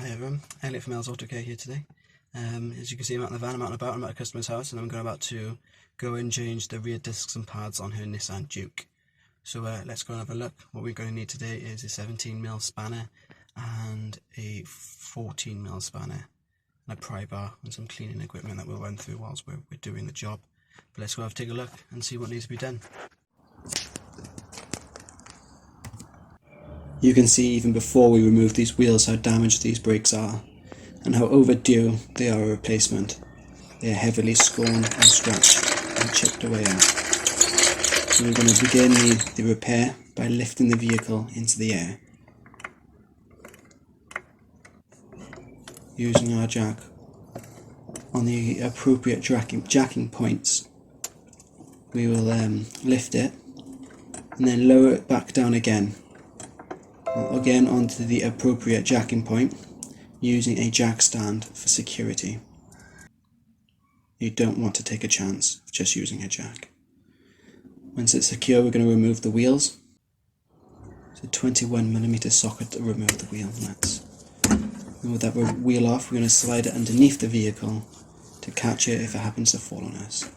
Hi everyone, Elliot from Els Auto Care here today. As you can see, I'm out in the van, I'm out and about, I'm at a customer's house, and I'm about to go and change the rear discs and pads on her Nissan Juke. So let's go and have a look. What we're going to need today is a 17mm spanner and a 14mm spanner and a pry bar and some cleaning equipment that we'll run through whilst we're doing the job. But let's go and take a look and see what needs to be done. You can see even before we remove these wheels how damaged these brakes are and how overdue they are a replacement. They are heavily scorned and scratched and chipped away at. So we're going to begin the repair by lifting the vehicle into the air. Using our jack on the appropriate jacking points, we will lift it and then lower it back down again onto the appropriate jacking point, using a jack stand for security. You don't want to take a chance of just using a jack. Once it's secure, we're going to remove the wheels. It's a 21mm socket to remove the wheel nuts. And with that wheel off, we're going to slide it underneath the vehicle to catch it if it happens to fall on us.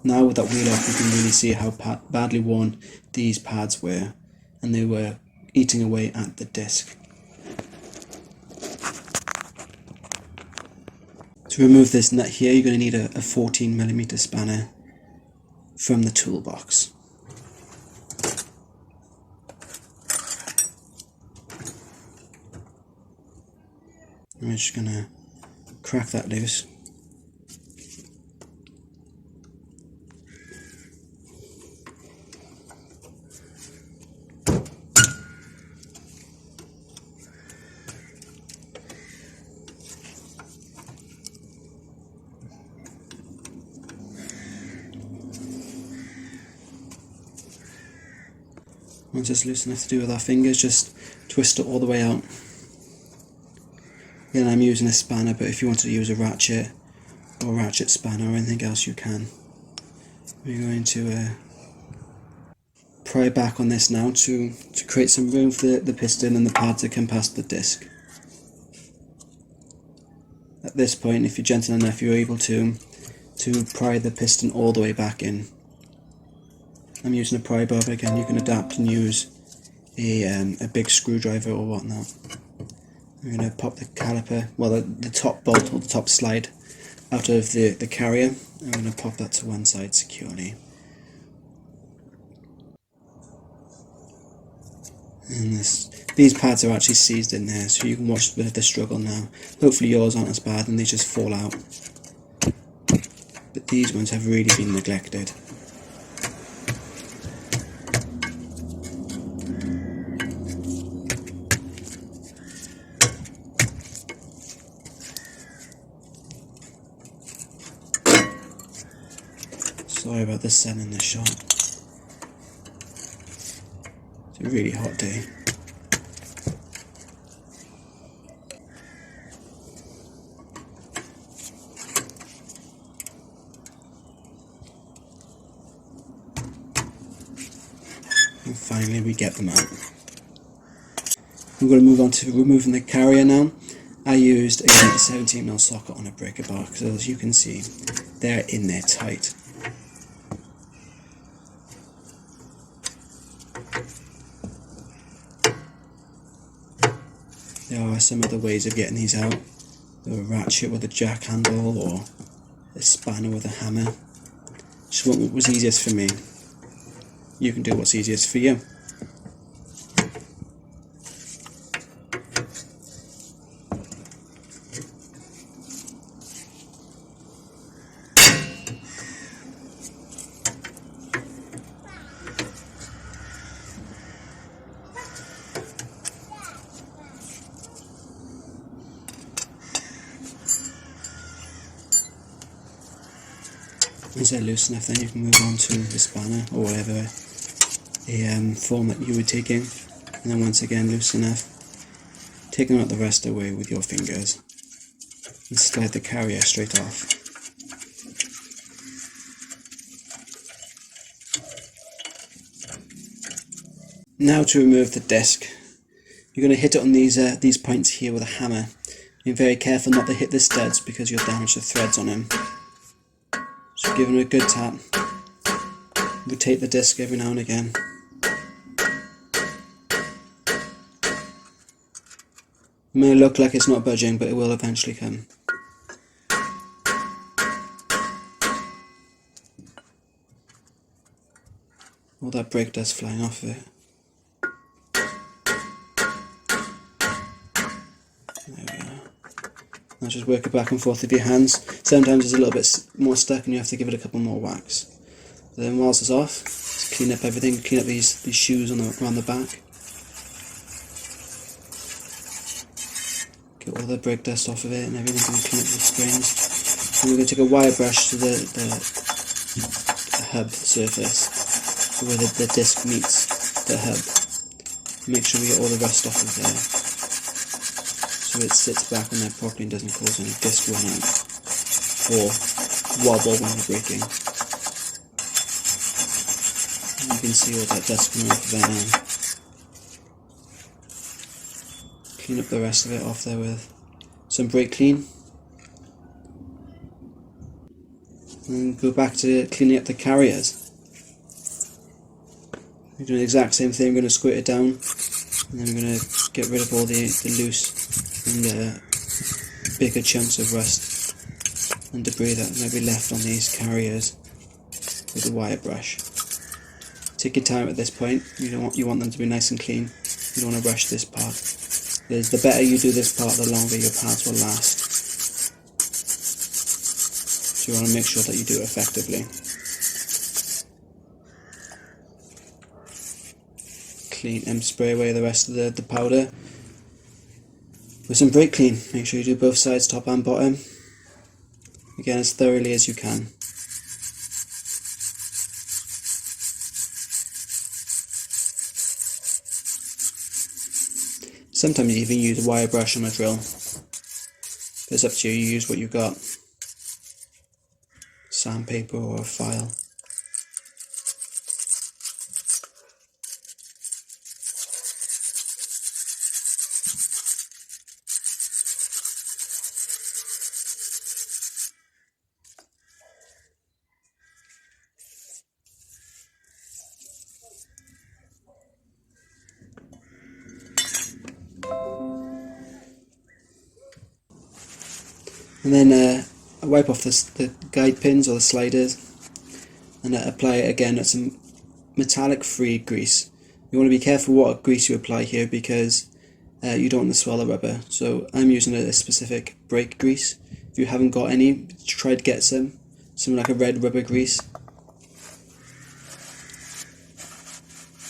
Now with that wheel off, you can really see how badly worn these pads were, and they were eating away at the disc. To remove this nut here, you're going to need a 14mm spanner from the toolbox. I'm just going to crack that loose. Once it's loose enough to do with our fingers, just twist it all the way out. Again, I'm using a spanner, but if you want to use a ratchet or ratchet spanner or anything else, you can. We're going to pry back on this now to create some room for the piston and the pad to come past the disc. At this point, if you're gentle enough, you're able to pry the piston all the way back in. I'm using a pry bar, but again you can adapt and use a big screwdriver or whatnot. We're going to pop the caliper, well the top bolt or the top slide out of the carrier. I'm going to pop that to one side securely. And these pads are actually seized in there, so you can watch a bit of the struggle now. Hopefully yours aren't as bad and they just fall out. But these ones have really been neglected. Sorry about the sun in the shot. It's a really hot day. And finally we get them out. We're going to move on to removing the carrier now. I used a 17mm socket on a breaker bar, because as you can see, they're in there tight. There are some other ways of getting these out. A ratchet with a jack handle or a spanner with a hammer. Just what was easiest for me. You can do what's easiest for you. Once they're loose enough, then you can move on to the spanner or whatever form that you were taking, and then once again loose enough, taking out the rest away with your fingers and slide the carrier straight off. Now to remove the disc. You're going to hit it on these points here with a hammer. Be very careful not to hit the studs because you'll damage the threads on them. So give them a good tap. Rotate the disc every now and again. It may look like it's not budging, but it will eventually come. All that brake dust flying off of it. There we are. Now just work it back and forth with your hands. Sometimes it's a little bit more stuck and you have to give it a couple more whacks. But then whilst it's off, just clean up everything, clean up these shoes around the back. Get all the brake dust off of it and everything, and clean up the springs. And we're going to take a wire brush to the hub surface, where the disc meets the hub. Make sure we get all the rust off of there, so it sits back on there properly and doesn't cause any disc run out or wobble when you're braking. And you can see all that dust coming off of there now. Clean up the rest of it off there with some brake clean. And go back to cleaning up the carriers. We're doing the exact same thing. We're going to squirt it down, and then we're going to get rid of all the loose and bigger chunks of rust and debris that may be left on these carriers with the wire brush. Take your time at this point. You want them to be nice and clean. You don't want to rush this part. The better you do this part, the longer your pads will last. So you want to make sure that you do it effectively. Clean and spray away the rest of the powder with some brake clean. Make sure you do both sides, top and bottom. Again, as thoroughly as you can. Sometimes you even use a wire brush on a drill. It's up to you. You use what you've got. Sandpaper or a file. And then wipe off the guide pins or the sliders, and apply it again at some metallic free grease. You want to be careful what grease you apply here because you don't want to swell the rubber. So I'm using a specific brake grease. If you haven't got any, try to get some like a red rubber grease.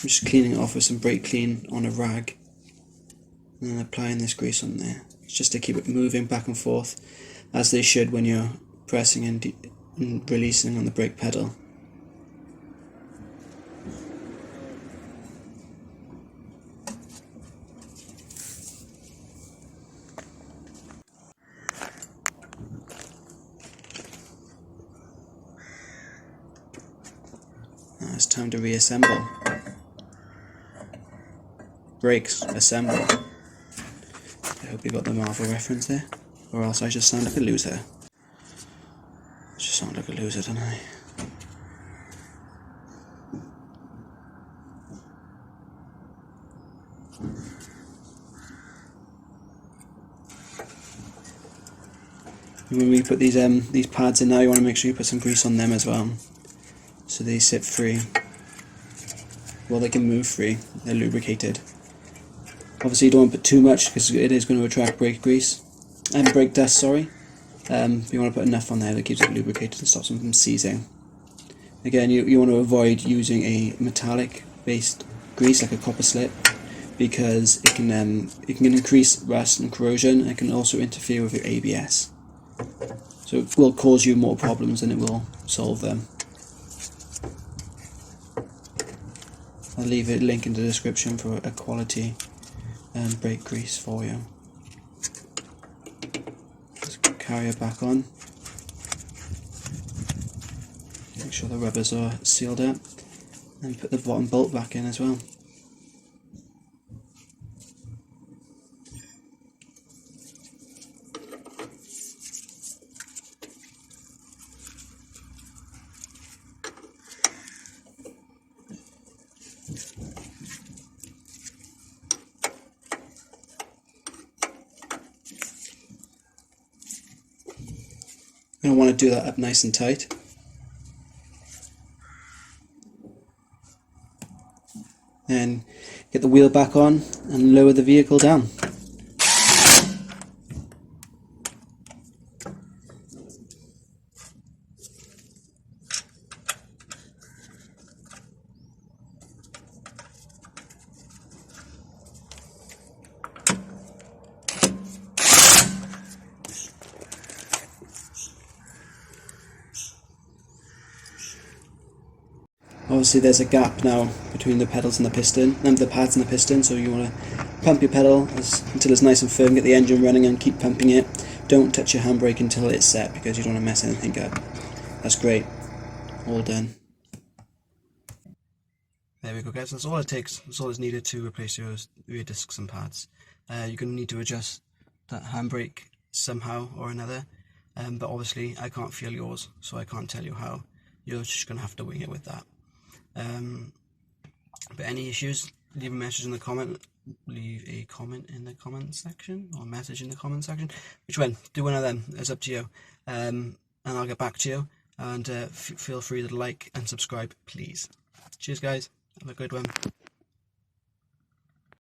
I'm just cleaning it off with some brake clean on a rag, and then applying this grease on there. It's just to keep it moving back and forth, as they should when you're pressing and releasing on the brake pedal. Now it's time to reassemble. Brakes, assemble. I hope you got the Marvel reference there, or else I just sound like a loser. I just sound like a loser, don't I? When we put these pads in now, you want to make sure you put some grease on them as well, so they sit free. Well, they can move free. They're lubricated. Obviously, you don't want to put too much because it is going to attract brake grease and brake dust. Sorry. You want to put enough on there that keeps it lubricated and stops them from seizing. Again, you want to avoid using a metallic based grease like a copper slip, because it can increase rust and corrosion, and it can also interfere with your ABS. So it will cause you more problems than it will solve them. I'll leave a link in the description for a quality brake grease for you. Just carry it back on. Make sure the rubbers are sealed up, and put the bottom bolt back in as well. going to want to do that up nice and tight. Then get the wheel back on and lower the vehicle down. Obviously there's a gap now between the pedals and the piston, and the pads and the piston, so you want to pump your pedal until it's nice and firm, get the engine running and keep pumping it. Don't touch your handbrake until it's set because you don't want to mess anything up. That's great. All done. There we go guys, that's all it takes, that's all that's needed to replace your rear discs and pads. You're going to need to adjust that handbrake somehow or another, but obviously I can't feel yours, so I can't tell you how. You're just going to have to wing it with that. But any issues, leave a message in the comment, leave a comment in the comment section, or message in the comment section, which one, do one of them, it's up to you, and I'll get back to you, and feel free to like and subscribe please. Cheers guys, have a good one.